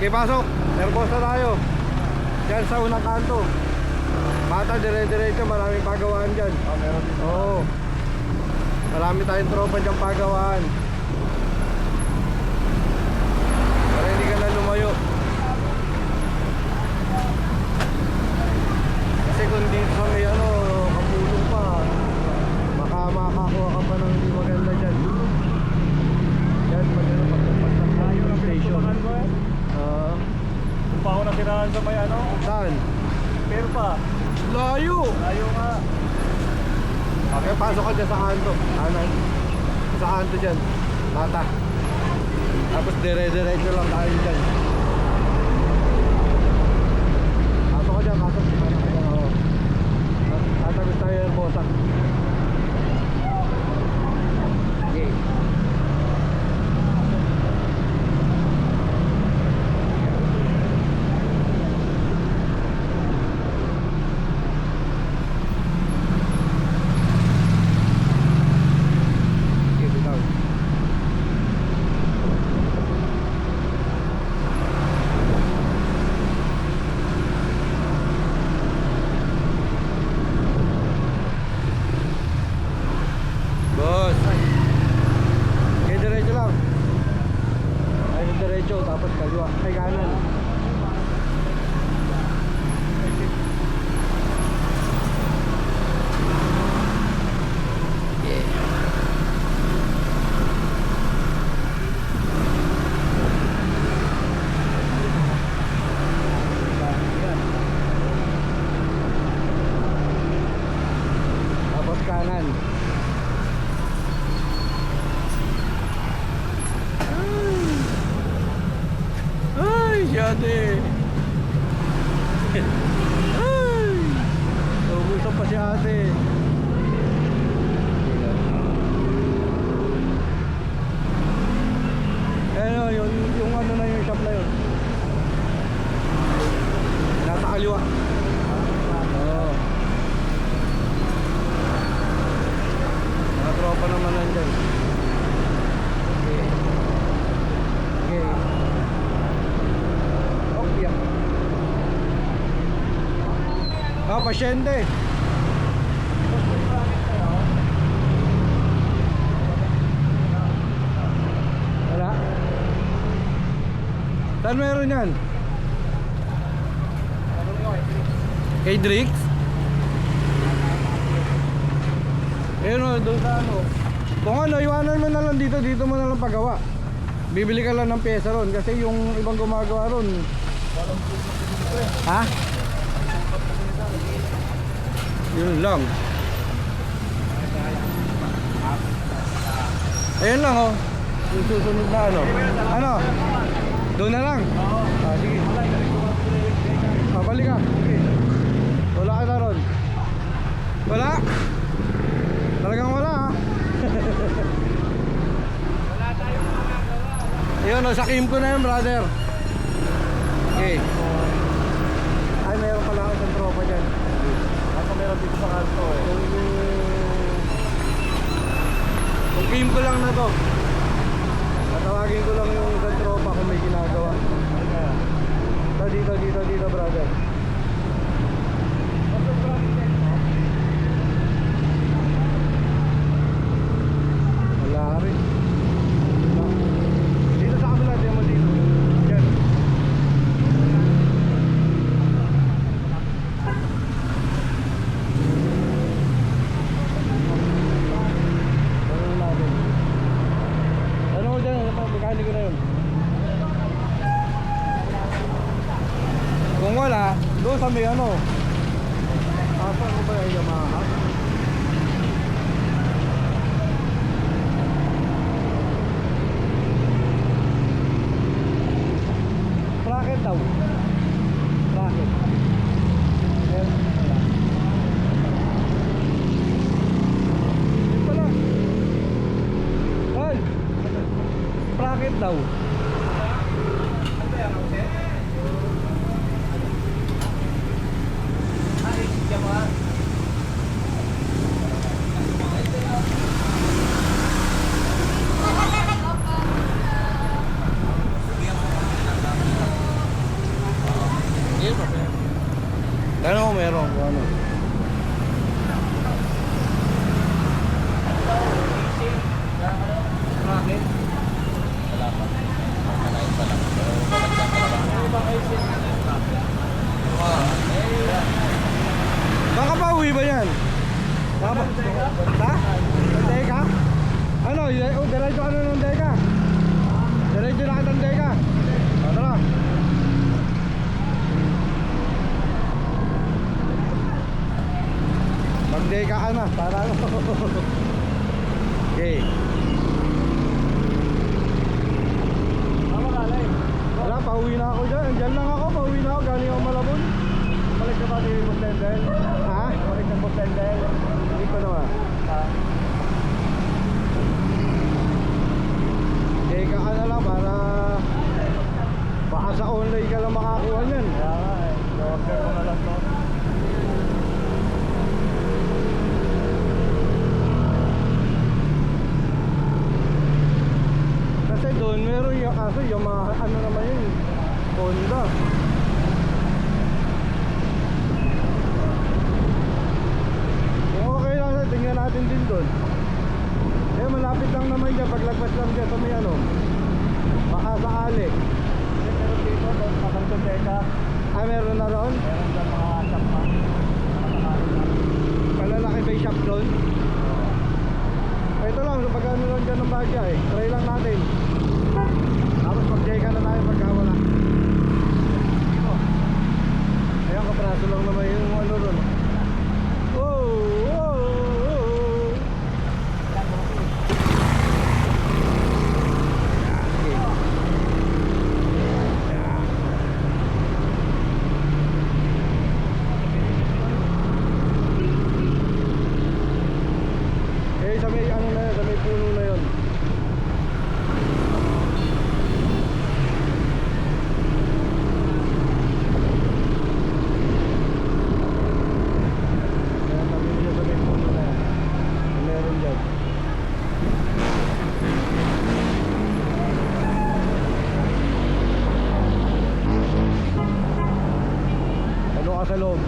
Okay, pasok. Nervous na tayo. Diyan sa unang kanto. Bata, dire-diretso, maraming pagawaan dyan. Meron dito. Oo. Marami tayong tropa dyan pagawaan. Para hindi ka na lumayo. Kasi kung dito sa may kapulong pa, baka makakuha ka pa ng hindi maganda dyan. Yan, pagpagpas ng Layo na station. pinagtumakan ko eh. Kung pa ako nasiraan sa may Saan? pero pa. Layo! Layo nga. Okay, pasok ka dyan sa kanto. Kanan. Sa kanto dyan. Mata. Tapos dire-diretso lang tayo dyan. Pasok ka dyan, pasok. Pasok ka dyan, oo. Tatagos tayo yung bosa. Okay. Tapos kaliwa, ay kanan. Tapos kanan. Ate. Ay! Naubusan pa si ate. Ano, yung ano na yung shop na yun. Nasa kaliwa. Oo. Mga tropa naman nandyan. Okay. Okay. Pasyente. Wala. Saan meron yan? Kay Drix? Ayun o, doon sa ano. Kung ano, iwanan mo na lang dito. Dito mo na lang pagawa. Bibili ka lang ng pyesa ron. Kasi yung ibang gumagawa ron. Ha? Yun lang. Ayun lang oh. Yung susunod na ano. Ano? Doon na lang. Ah, sige. Balik ka. Sige. Wala ka na ron. Wala? Talagang wala ha. Wala tayong magagawa. Ayun oh, sa Kimco na yun brother. Okay. Ay, mayroon pala ako ng tropa dyan. Ako meron dito sa kanto eh. Kung Kimco lang na to. Tatawagin ko lang yung isang tropa kung may ginagawa. Dito brother. Wala rin. Dito sa kabila, demo dito. Yan. Ano ko dyan? Mekaniko na yun. Kung wala, doon sa may ano. Asa ko ba yung Yamaha? Bracket daw. Bracket. Yes. Yun pala. Ay! Bracket daw. Tanong ko meron kung ano. Bakit? Wala pa. Kalain pa lang. Pero babagyan pa lang. Ano ba kayo siya? Baka pa uwi ba yan? Baka pa? Ha? Teka? Ano? Diretso ano ng Teka? Diretso na ka ng Teka? Tara. Mag-Teka ka na. Para ano? Okay. Wala, pauwi na ako dyan. Diyan lang ako, pauwi na ako. Galing ako Malabon. Balik ka ba ni Bustendel? Ha? Balik ng Bustendel? Hindi ko naman. Teka ka na lang para baka sa online ka lang makakuha niyan. Kaya nga eh. I-order ko na lang to. Kasi doon meron yung kaso yung mga ano naman yun, Honda. Kung okay lang na, tingnan natin din doon. Eh malapit lang naman dyan, paglagpas lang dyan sa may ano, baka sakali. Meron dito, doon Pagantong Teka. Ah, meron na ron? Meron dyan mga shop pa. Nakakakain na. Malalaki ba yung shop doon? Ito lang, pag ano lang dyan ng bagya eh, try lang natin. Tapos mag-check na tayo pagka wala. Ayan, kapraso lang naman yung ano ron. Oh, oh, oh. Eh, sa may ano na yun, sa may puno na yun. Ayan, tabi niya sa may puno na yan. Meron dyan. Ano ka sa loob?